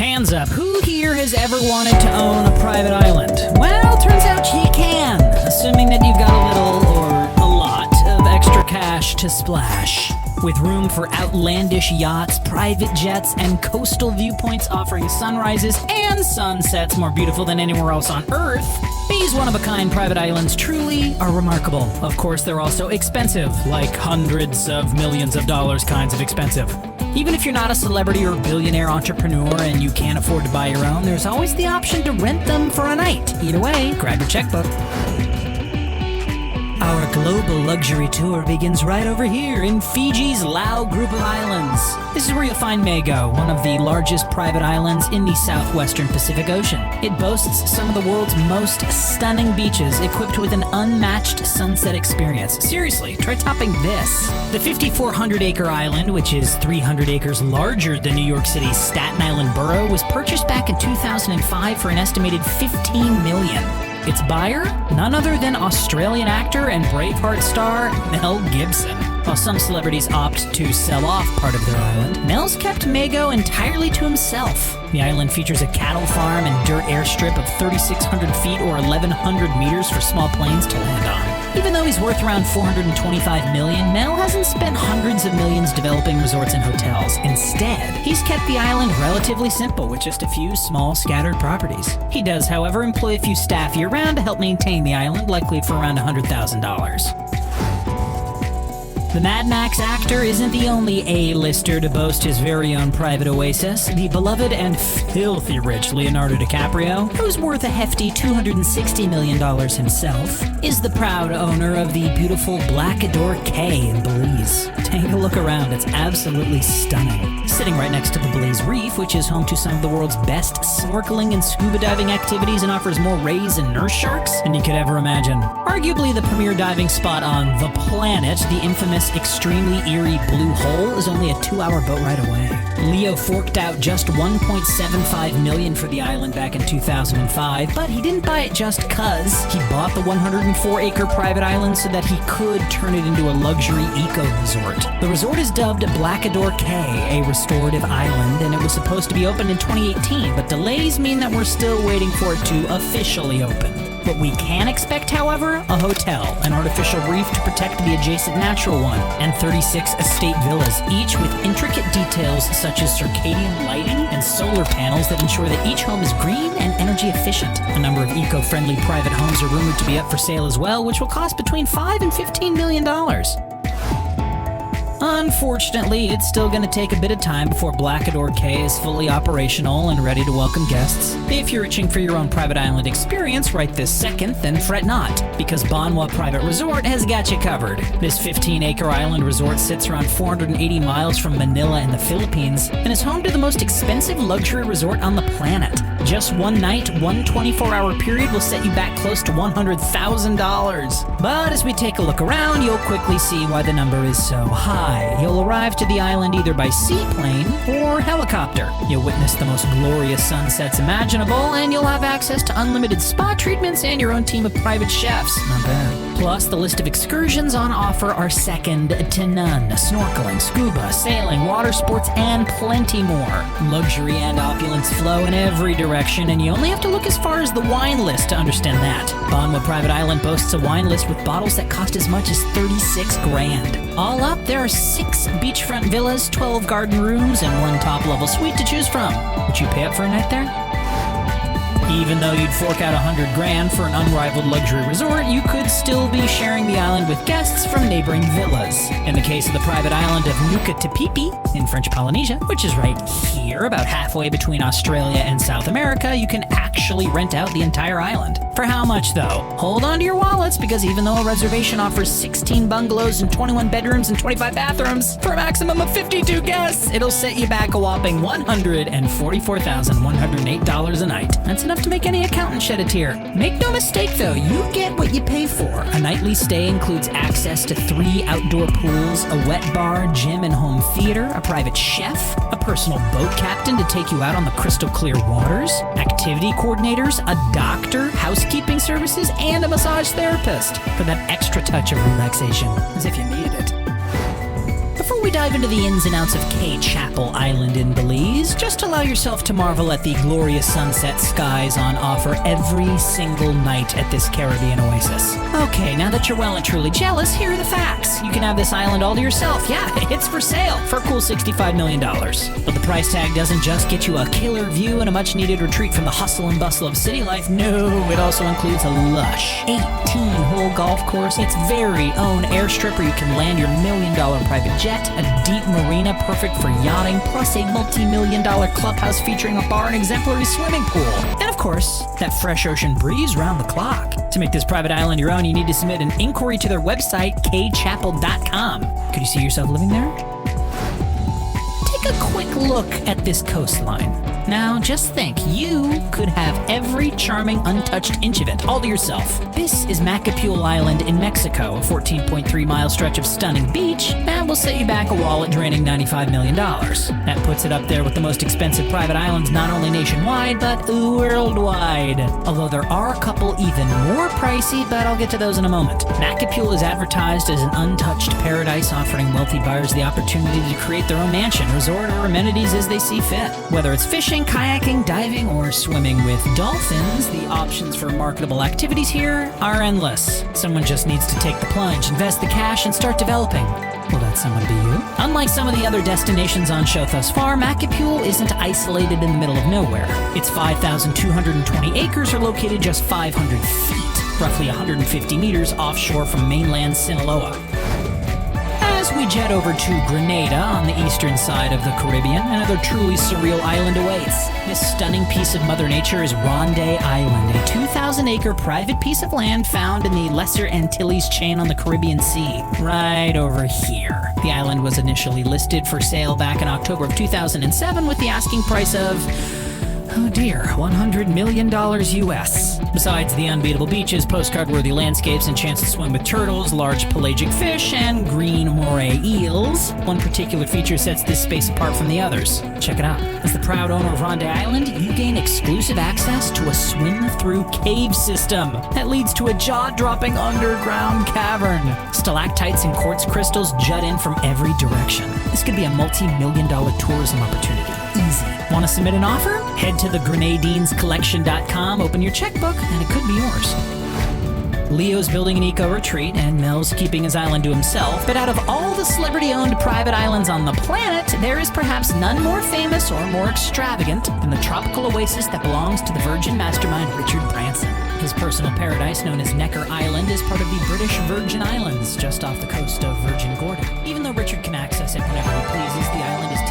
Hands up, who here has ever wanted to own a private island? Well, turns out you can, assuming that you've got a little or a lot of extra cash to splash. With room for outlandish yachts, private jets, and coastal viewpoints offering sunrises and sunsets more beautiful than anywhere else on Earth, these one-of-a-kind private islands truly are remarkable. Of course, they're also expensive, like hundreds of millions of dollars kinds of expensive. Even if you're not a celebrity or billionaire entrepreneur and you can't afford to buy your own, there's always the option to rent them for a night. Either way, grab your checkbook. Our global luxury tour begins right over here in Fiji's Lau group of islands. This is where you'll find Mago, one of the largest private islands in the southwestern Pacific Ocean. It boasts some of the world's most stunning beaches, equipped with an unmatched sunset experience. Seriously, try topping this. The 5,400-acre island, which is 300 acres larger than New York City's Staten Island borough, was purchased back in 2005 for an estimated $15 million. Its buyer? None other than Australian actor and Braveheart star Mel Gibson. While some celebrities opt to sell off part of their island, Mel's kept Mago entirely to himself. The island features a cattle farm and dirt airstrip of 3,600 feet or 1,100 meters for small planes to land on. Even though he's worth around $425 million, Mel hasn't spent hundreds of millions developing resorts and hotels. Instead, he's kept the island relatively simple with just a few small scattered properties. He does, however, employ a few staff year-round to help maintain the island, likely for around $100,000. The Mad Max actor isn't the only A-lister to boast his very own private oasis. The beloved and filthy rich Leonardo DiCaprio, who's worth a hefty $260 million himself, is the proud owner of the beautiful Blackador Cay in Belize. Take a look around, it's absolutely stunning. Sitting right next to the Belize Reef, which is home to some of the world's best snorkeling and scuba diving activities and offers more rays and nurse sharks than you could ever imagine. Arguably the premier diving spot on the planet, the infamous extremely eerie Blue Hole is only a 2-hour boat ride away. Leo forked out just $1.75 million for the island back in 2005, but he didn't buy it just cuz. He bought the 104-acre private island so that he could turn it into a luxury eco-resort. The resort is dubbed Blackador Cay, a restorative island, and it was supposed to be opened in 2018, but delays mean that we're still waiting for it to officially open. What we can expect, however, a hotel, an artificial reef to protect the adjacent natural one, and 36 estate villas, each with intricate details such as circadian lighting and solar panels that ensure that each home is green and energy efficient. A number of eco-friendly private homes are rumored to be up for sale as well, which will cost between $5 and $15 million. Unfortunately, it's still going to take a bit of time before Blackador Cay is fully operational and ready to welcome guests. If you're itching for your own private island experience right this second, then fret not, because Banwa Private Resort has got you covered. This 15-acre island resort sits around 480 miles from Manila in the Philippines and is home to the most expensive luxury resort on the planet. Just one night, one 24-hour period will set you back close to $100,000. But as we take a look around, you'll quickly see why the number is so high. You'll arrive to the island either by seaplane or helicopter. You'll witness the most glorious sunsets imaginable, and you'll have access to unlimited spa treatments and your own team of private chefs. Not bad. Plus, the list of excursions on offer are second to none. Snorkeling, scuba, sailing, water sports, and plenty more. Luxury and opulence flow in every direction, and you only have to look as far as the wine list to understand that. Banwa Private Island boasts a wine list with bottles that cost as much as $36 grand. All up, there are 6 beachfront villas, 12 garden rooms, and 1 top-level suite to choose from. Would you pay up for a night there? Even though you'd fork out $100 grand for an unrivaled luxury resort, you could still be sharing the island with guests from neighboring villas. In the case of the private island of Nuka Tepipi in French Polynesia, which is right here, about halfway between Australia and South America, you can actually rent out the entire island. For how much, though? Hold on to your wallets, because even though a reservation offers 16 bungalows and 21 bedrooms and 25 bathrooms for a maximum of 52 guests, it'll set you back a whopping $144,108 a night. That's enough to make any accountant shed a tear. Make no mistake, though, you get what you pay for. A nightly stay includes access to 3 outdoor pools, a wet bar, gym and home theater, a private chef, a personal boat captain to take you out on the crystal clear waters, activity coordinators, a doctor, housekeeping services, and a massage therapist for that extra touch of relaxation, as if you needed it. before we dive into the ins and outs of Cay Chapel Island in Belize, just allow yourself to marvel at the glorious sunset skies on offer every single night at this Caribbean oasis. Okay, now that you're well and truly jealous, here are the facts. You can have this island all to yourself. Yeah, it's for sale for a cool $65 million. But the price tag doesn't just get you a killer view and a much-needed retreat from the hustle and bustle of city life. No, it also includes a lush 18-hole golf course, its very own airstrip where you can land your $1 million private jet, a deep marina perfect for yachting, plus a multi-million-dollar clubhouse featuring a bar and exemplary swimming pool. And of course, that fresh ocean breeze round the clock. To make this private island your own, you need to submit an inquiry to their website, kchapel.com. Could you see yourself living there? Take a quick look at this coastline. Now, just think, you could have every charming, untouched inch of it all to yourself. This is Macapule Island in Mexico, a 14.3-mile stretch of stunning beach that will set you back a wallet draining $95 million. That puts it up there with the most expensive private islands not only nationwide, but worldwide. Although there are a couple even more pricey, but I'll get to those in a moment. Macapule is advertised as an untouched paradise, offering wealthy buyers the opportunity to create their own mansion, resort, or amenities as they see fit. Whether it's fishing, kayaking, diving, or swimming with dolphins, the options for marketable activities here are endless. Someone just needs to take the plunge, invest the cash, and start developing. Will that someone be you? Unlike some of the other destinations on show thus far, Macapule isn't isolated in the middle of nowhere. Its 5,220 acres are located just 500 feet, roughly 150 meters offshore from mainland Sinaloa. As we jet over to Grenada on the eastern side of the Caribbean, another truly surreal island awaits. This stunning piece of Mother Nature is Ronde Island, a 2,000-acre private piece of land found in the Lesser Antilles chain on the Caribbean Sea, right over here. The island was initially listed for sale back in October of 2007 with the asking price of, oh dear, $100 million US. Besides the unbeatable beaches, postcard-worthy landscapes, and chance to swim with turtles, large pelagic fish, and green moray eels, one particular feature sets this space apart from the others. Check it out. As the proud owner of Ronde Island, you gain exclusive access to a swim-through cave system that leads to a jaw-dropping underground cavern. Stalactites and quartz crystals jut in from every direction. This could be a multi-million-dollar tourism opportunity. Easy. Want to submit an offer? Head to thegrenadinescollection.com, open your checkbook, and it could be yours. Leo's building an eco-retreat, and Mel's keeping his island to himself. But out of all the celebrity-owned private islands on the planet, there is perhaps none more famous or more extravagant than the tropical oasis that belongs to the Virgin mastermind Richard Branson. His personal paradise, known as Necker Island, is part of the British Virgin Islands, just off the coast of Virgin Gorda. Even though Richard can access it whenever he pleases, the island is